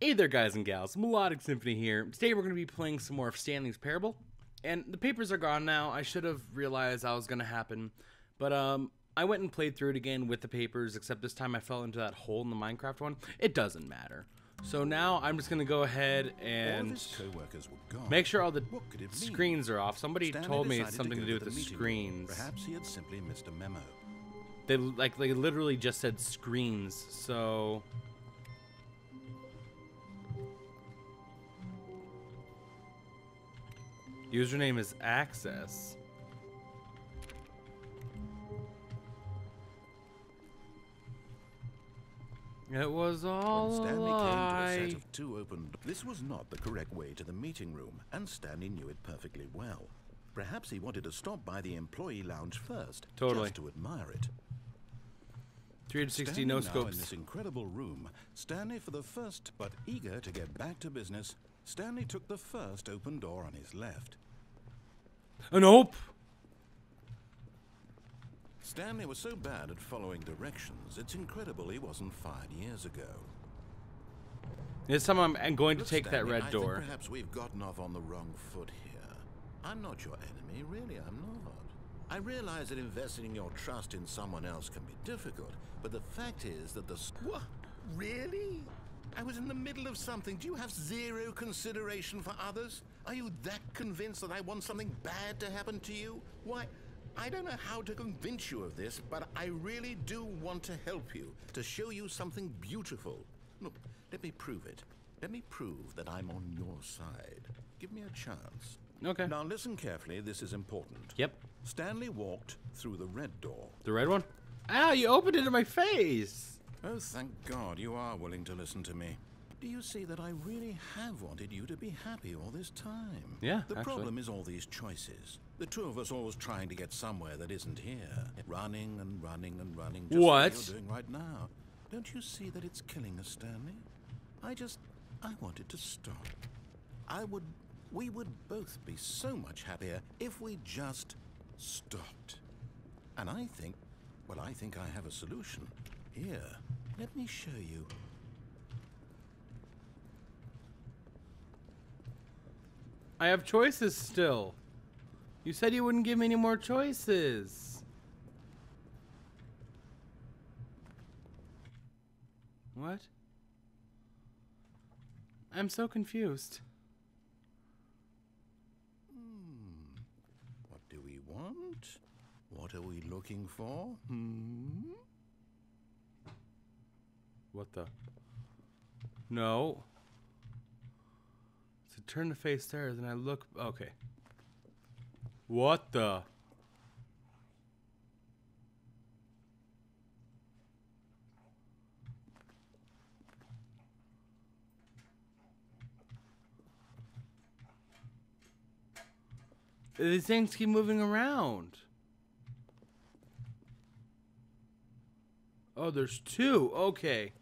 Hey there, guys and gals. Melodic Symphony here. Today we're going to be playing some more of Stanley's Parable. And the papers are gone now. I should have realized that was going to happen. But I went and played through it again with the papers, except this time I fell into that hole in the Minecraft one. It doesn't matter. So now I'm just going to go ahead and make sure all the screens are off. Somebody told me it's something to do with the screens. Perhaps he had simply missed a memo. They literally just said screens, so... Username is access. It was all When Stanley a lie. came to a set of two open... This was not the correct way to the meeting room, and Stanley knew it perfectly well. Perhaps he wanted to stop by the employee lounge first, Totally. just to admire it. 360 Standing no now scopes. in this incredible room, Stanley for the first, but eager to get back to business, Stanley took the first open door on his left. Nope. Stanley was so bad at following directions, it's incredible he wasn't fired years ago. This time I'm going to Look, take that Stanley, red I door. think perhaps we've gotten off on the wrong foot here. I'm not your enemy, really, I'm not. I realize that investing your trust in someone else can be difficult, but the fact is that the... What? Really? I was in the middle of something. Do you have zero consideration for others? Are you that convinced that I want something bad to happen to you? Why, I don't know how to convince you of this, but I really do want to help you, to show you something beautiful. Look, let me prove it. Let me prove that I'm on your side. Give me a chance. Okay. Now listen carefully, this is important. Yep. Stanley walked through the red door. The red one? Ow, you opened it in my face. Oh, thank God you are willing to listen to me. Do you see that I really have wanted you to be happy all this time? Yeah, The actually. problem is all these choices. The two of us always trying to get somewhere that isn't here. Running and running and running. Just What? Like you're doing right now. Don't you see that it's killing us, Stanley? I wanted to stop. We would both be so much happier if we just stopped. And I think I have a solution. Here, let me show you. I have choices still. You said you wouldn't give me any more choices. What? I'm so confused. What do we want? What are we looking for? What the? No. So turn to face stairs and I look. Okay. What the? These things keep moving around. Oh, there's two. Okay.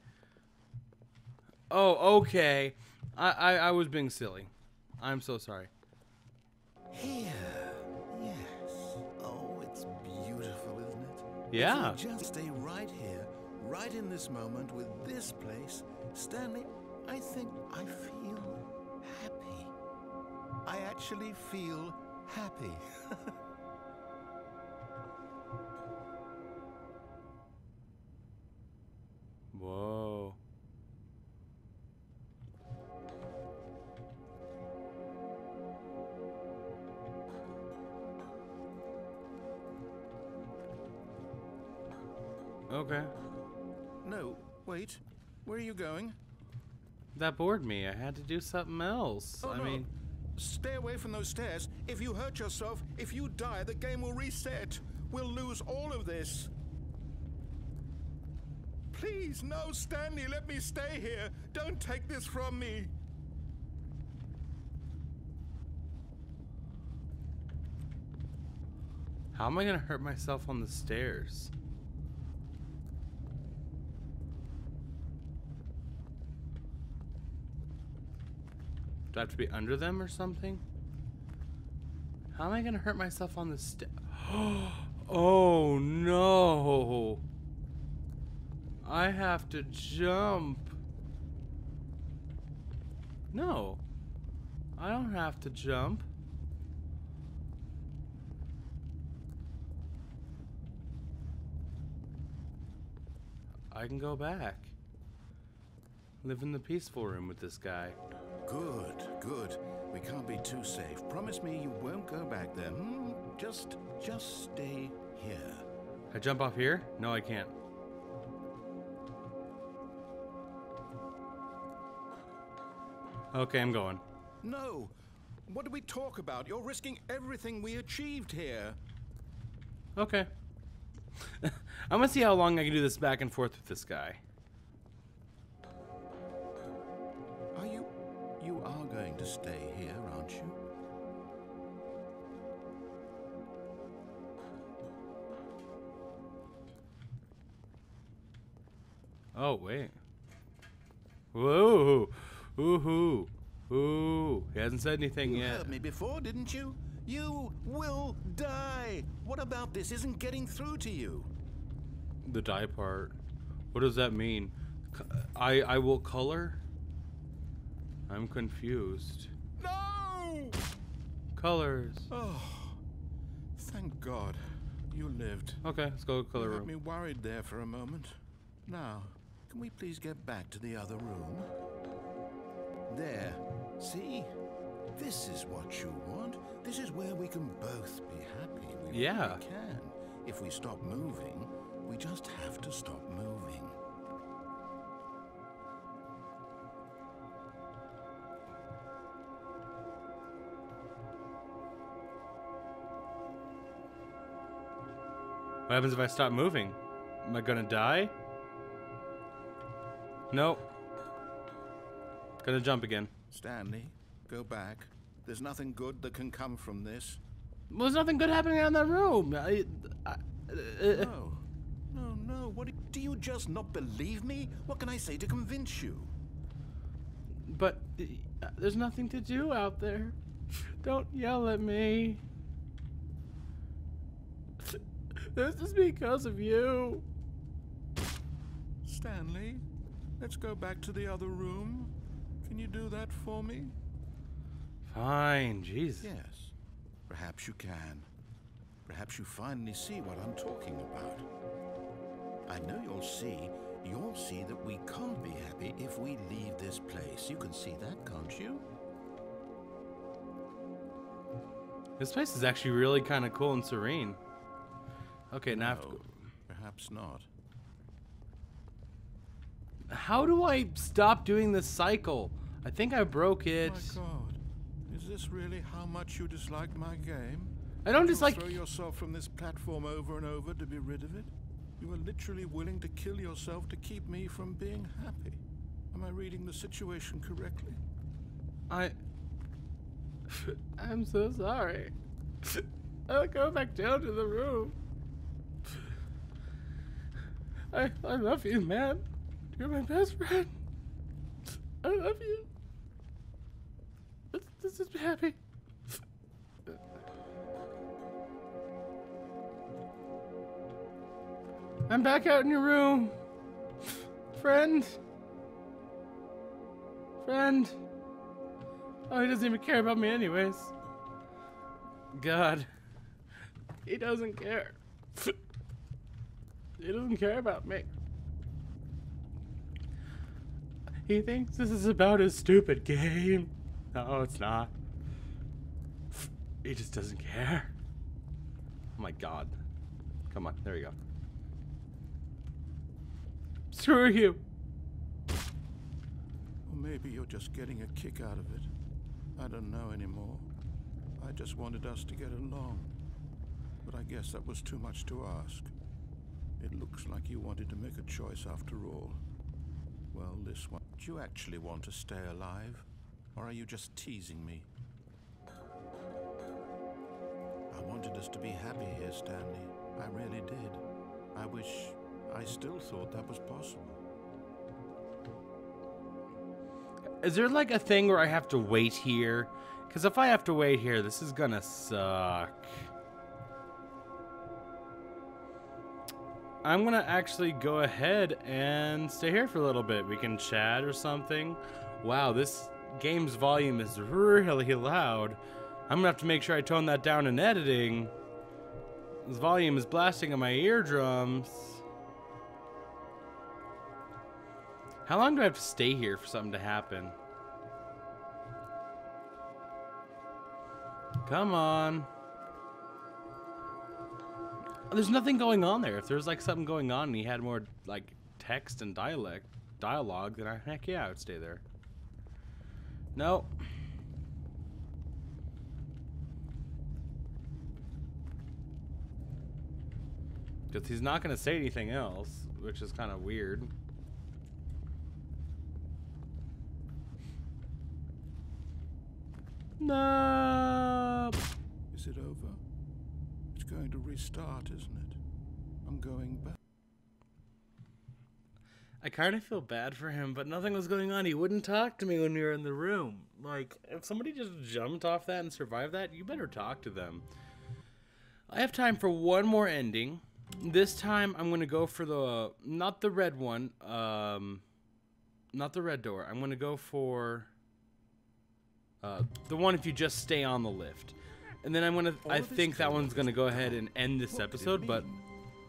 Oh, okay. I was being silly. I'm so sorry. Here. Yes. Oh, it's beautiful, isn't it? Yeah. If we just stay right here, right in this moment with this place, Stanley, I think I feel happy. I actually feel happy. Whoa. Okay. No, wait. Where are you going? That bored me. I had to do something else. Oh, I no. mean, Stay away from those stairs. If you hurt yourself, if you die, the game will reset. We'll lose all of this. Please, no, Stanley, let me stay here. Don't take this from me. how am I gonna hurt myself on the stairs? Do I have to be under them or something? How am I gonna hurt myself on the stairs? Oh no! I have to jump. No. I don't have to jump. I can go back. Live in the peaceful room with this guy. Good, good. We can't be too safe. Promise me you won't go back there. Just stay here. I jump off here? No, I can't. Okay, I'm going. No. What do we talk about? You're risking everything we achieved here. Okay. I'm gonna see how long I can do this back and forth with this guy. You are going to stay here, aren't you? Oh, wait. Whoa. Ooh. Ooh. He hasn't said anything You yet. heard me before, didn't you? You will die. What about this isn't getting through to you? The die part. What does that mean? I will color? I'm confused. No! Colors. Oh, thank God you lived. Okay, let's go to color You had room. me worried there for a moment. Now, can we please get back to the other room? There. See? This is what you want. This is where we can both be happy. We Yeah. really can. If we stop moving, we just have to stop moving. What happens if I stop moving? Am I gonna die? Nope. Gonna jump again. Stanley, go back. There's nothing good that can come from this. Well, there's nothing good happening in that room. No. What do you just not believe me? What can I say to convince you? But there's nothing to do out there. Don't yell at me. This is because of you. Stanley, let's go back to the other room. Can you do that for me? Fine, jeez. Yes, perhaps you can. Perhaps you finally see what I'm talking about. I know you'll see that we can't be happy if we leave this place. You can see that, can't you? This place is actually really kind of cool and serene. Okay, now I have to go. Perhaps not. How do I stop doing this cycle? I think I broke it. My God, is this really how much you dislike my game? I don't You'll dislike. throw yourself from this platform over and over to be rid of it? You are literally willing to kill yourself to keep me from being happy. Am I reading the situation correctly? I'm so sorry. I'll go back down to the room. I love you, man. You're my best friend. I love you. Let's just be happy. I'm back out in your room. Friend. Oh, he doesn't even care about me anyways. God. He doesn't care. He doesn't care about me. He thinks this is about his stupid game. No, it's not. He just doesn't care. Oh my God. Come on, there we go. Screw you. Or maybe you're just getting a kick out of it. I don't know anymore. I just wanted us to get along. But I guess that was too much to ask. It looks like you wanted to make a choice after all. Well, this one. Do you actually want to stay alive? Or are you just teasing me? I wanted us to be happy here, Stanley. I really did. I wish I still thought that was possible. Is there like a thing where I have to wait here? Because if I have to wait here, this is gonna suck. I'm gonna actually go ahead and stay here for a little bit. We can chat or something. Wow, this game's volume is really loud. I'm gonna have to make sure I tone that down in editing. This volume is blasting on my eardrums. How long do I have to stay here for something to happen? Come on. There's nothing going on there. If there's like something going on and he had more like text and dialogue, then heck yeah, I would stay there. No. Because he's not going to say anything else, which is kind of weird. No. Is it over? It's going to restart, isn't it? I'm going back. I kind of feel bad for him, but nothing was going on. He wouldn't talk to me when we were in the room. Like, if somebody just jumped off that and survived that, you better talk to them. I have time for one more ending. This time, I'm going to go for the... Not the red one. Not the red door. I'm going to go for... the one if you just stay on the lift. And then I'm going to... I think that one's going to go ahead and end this episode, but...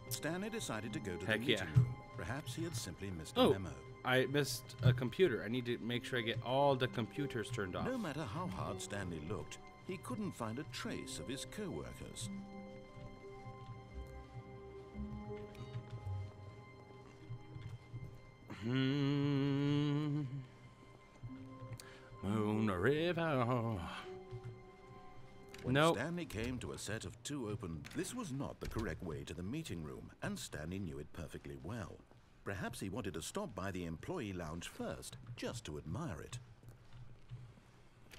Stanley decided to go to the heck meeting yeah. room. Perhaps he had simply missed a memo. I missed a computer. I need to make sure I get all the computers turned off. No matter how hard Stanley looked, he couldn't find a trace of his co-workers. Moon River. When Nope. Stanley came to a set of two open... This was not the correct way to the meeting room, and Stanley knew it perfectly well. Perhaps he wanted to stop by the employee lounge first, just to admire it.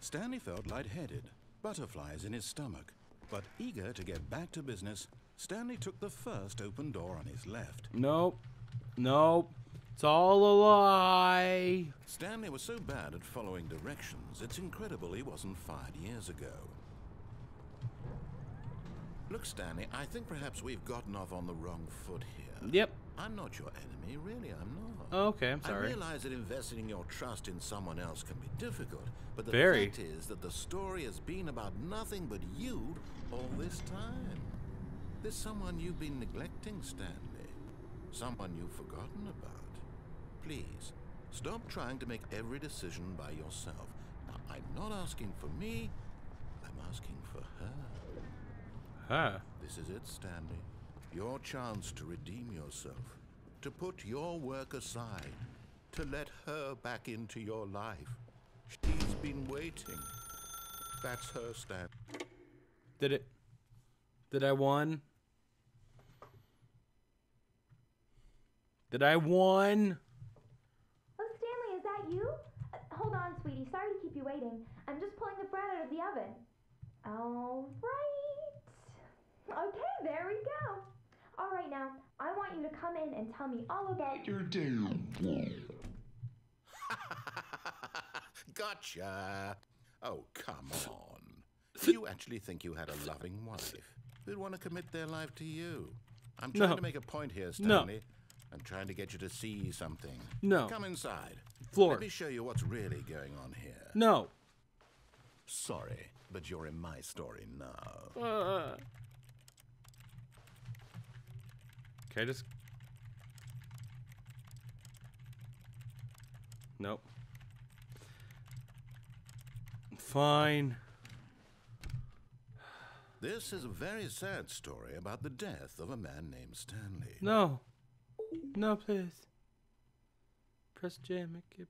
Stanley felt lightheaded, butterflies in his stomach. But eager to get back to business, Stanley took the first open door on his left. Nope. Nope. It's all a lie. Stanley was so bad at following directions, it's incredible he wasn't fired years ago. Look, Stanley, I think perhaps we've gotten off on the wrong foot here. Yep. I'm not your enemy, really, I'm not. Oh, okay, I'm sorry. I realize that investing your trust in someone else can be difficult, but the Very. fact is that the story has been about nothing but you all this time. There's someone you've been neglecting, Stanley. Someone you've forgotten about. Please, stop trying to make every decision by yourself. Now, I'm not asking for me, I'm asking for her. Huh. This is it, Stanley. Your chance to redeem yourself. To put your work aside. To let her back into your life. She's been waiting. That's her, Stan. Did I won? Did I won? Oh, Stanley, is that you? Hold on, sweetie. Sorry to keep you waiting. I'm just pulling the bread out of the oven. All right. Okay, there we go. All right, now, I want you to come in and tell me all about your day. Gotcha. Oh, come on. Do you actually think you had a loving wife who'd want to commit their life to you? I'm trying to make a point here, Stanley. No. I'm trying to get you to see something. No. Come inside. Floor. Let me show you what's really going on here. No. Sorry, but you're in my story now. Okay, just... Nope. Fine. This is a very sad story about the death of a man named Stanley. No. No, please. Press J, make it...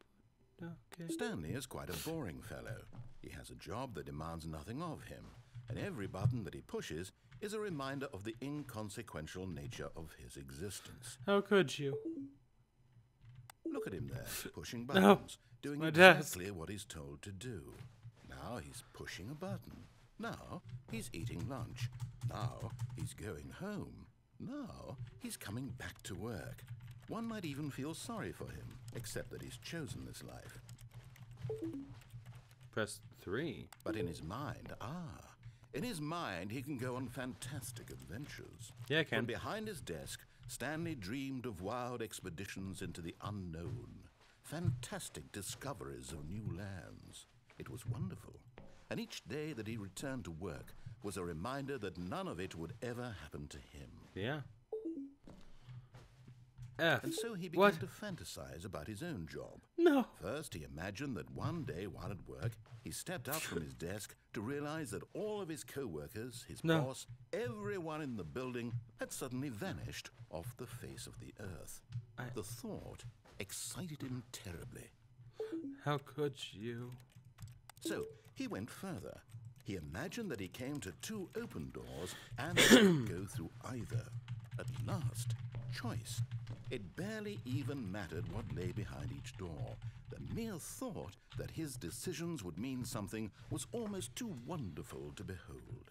Okay. Stanley is quite a boring fellow. He has a job that demands nothing of him, and every button that he pushes is a reminder of the inconsequential nature of his existence. How could you? Look at him there, pushing buttons, doing exactly what he's told to do. Now he's pushing a button. Now he's eating lunch. Now he's going home. Now he's coming back to work. One might even feel sorry for him, except that he's chosen this life. Press 3. But in his mind, in his mind, he can go on fantastic adventures. Yeah, I can. From behind his desk, Stanley dreamed of wild expeditions into the unknown, fantastic discoveries of new lands. It was wonderful. And each day that he returned to work was a reminder that none of it would ever happen to him. Yeah. F. And so he began to fantasize about his own job. No. First, he imagined that one day while at work, he stepped up from his desk to realize that all of his co-workers, his boss, everyone in the building had suddenly vanished off the face of the earth. The thought excited him terribly. How could you? So he went further. He imagined that he came to two open doors and couldn't go through either. At last, choice. It barely even mattered what lay behind each door. The mere thought that his decisions would mean something was almost too wonderful to behold.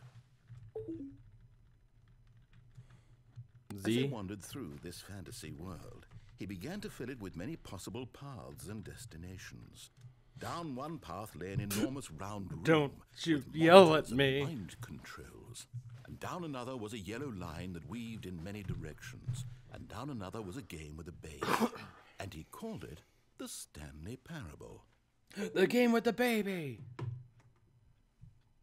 As he wandered through this fantasy world, he began to fill it with many possible paths and destinations. Down one path lay an enormous round room. Don't you yell at me. Mind controls. And down another was a yellow line that weaved in many directions. And down another was a game with a baby. And he called it the Stanley Parable. The game with the baby.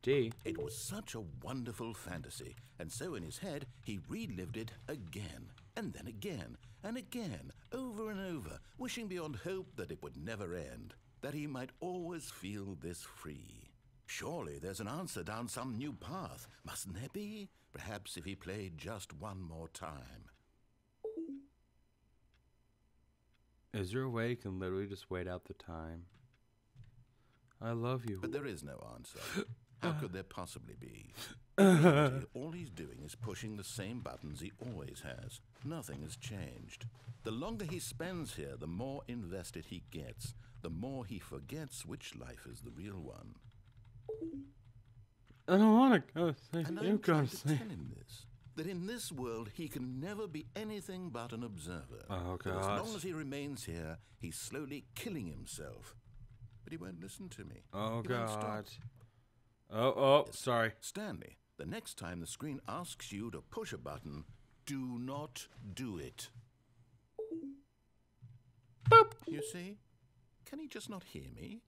D. It was such a wonderful fantasy, and so in his head he relived it again, and then again, and again, over and over, wishing beyond hope that it would never end, that he might always feel this free. Surely there's an answer down some new path, mustn't there be? Perhaps if he played just one more time. Is there a way you can literally just wait out the time? I love you. But there is no answer. How could there possibly be? In reality, all he's doing is pushing the same buttons he always has. Nothing has changed. The longer he spends here, the more invested he gets, the more he forgets which life is the real one. I don't want to go see And you I'm trying go to see. tell him this, that in this world he can never be anything but an observer. Oh, That God. as long as he remains here, he's slowly killing himself. But he won't listen to me. Oh, He won't stop. God. Oh, sorry. Stanley, the next time the screen asks you to push a button, do not do it. Boop. You see? Can he just not hear me?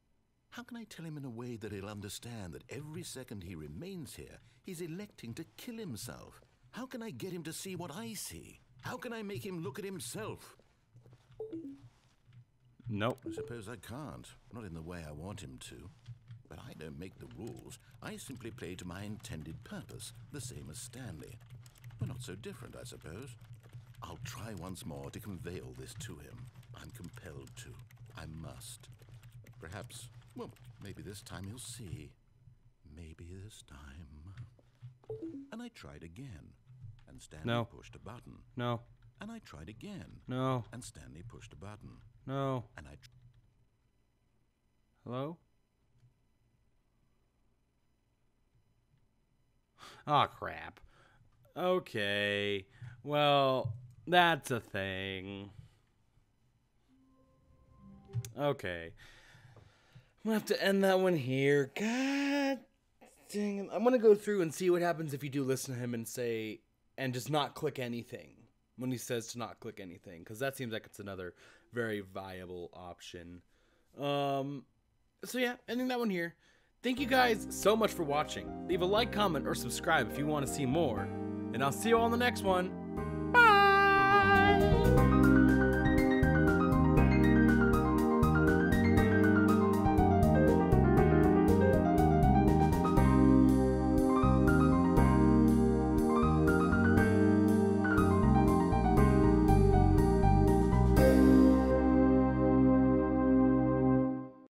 How can I tell him in a way that he'll understand that every second he remains here, he's electing to kill himself? How can I get him to see what I see? How can I make him look at himself? Nope. I suppose I can't, not in the way I want him to. But I don't make the rules. I simply play to my intended purpose, the same as Stanley. We're not so different, I suppose. I'll try once more to convey all this to him. I'm compelled to. I must. Perhaps, well, maybe this time he'll see. Maybe this time. And I tried again. And Stanley pushed a button. No. And I tried again. No. And Stanley pushed a button. No. And I... Hello? Aw, crap. Okay. Well, that's a thing. Okay. I'm gonna have to end that one here. God dang it. I'm gonna go through and see what happens if you do listen to him and say, and just not click anything when he says to not click anything, because that seems like it's another very viable option. So yeah, ending that one here. Thank you guys so much for watching. Leave a like, comment, or subscribe if you want to see more. And I'll see you all in the next one.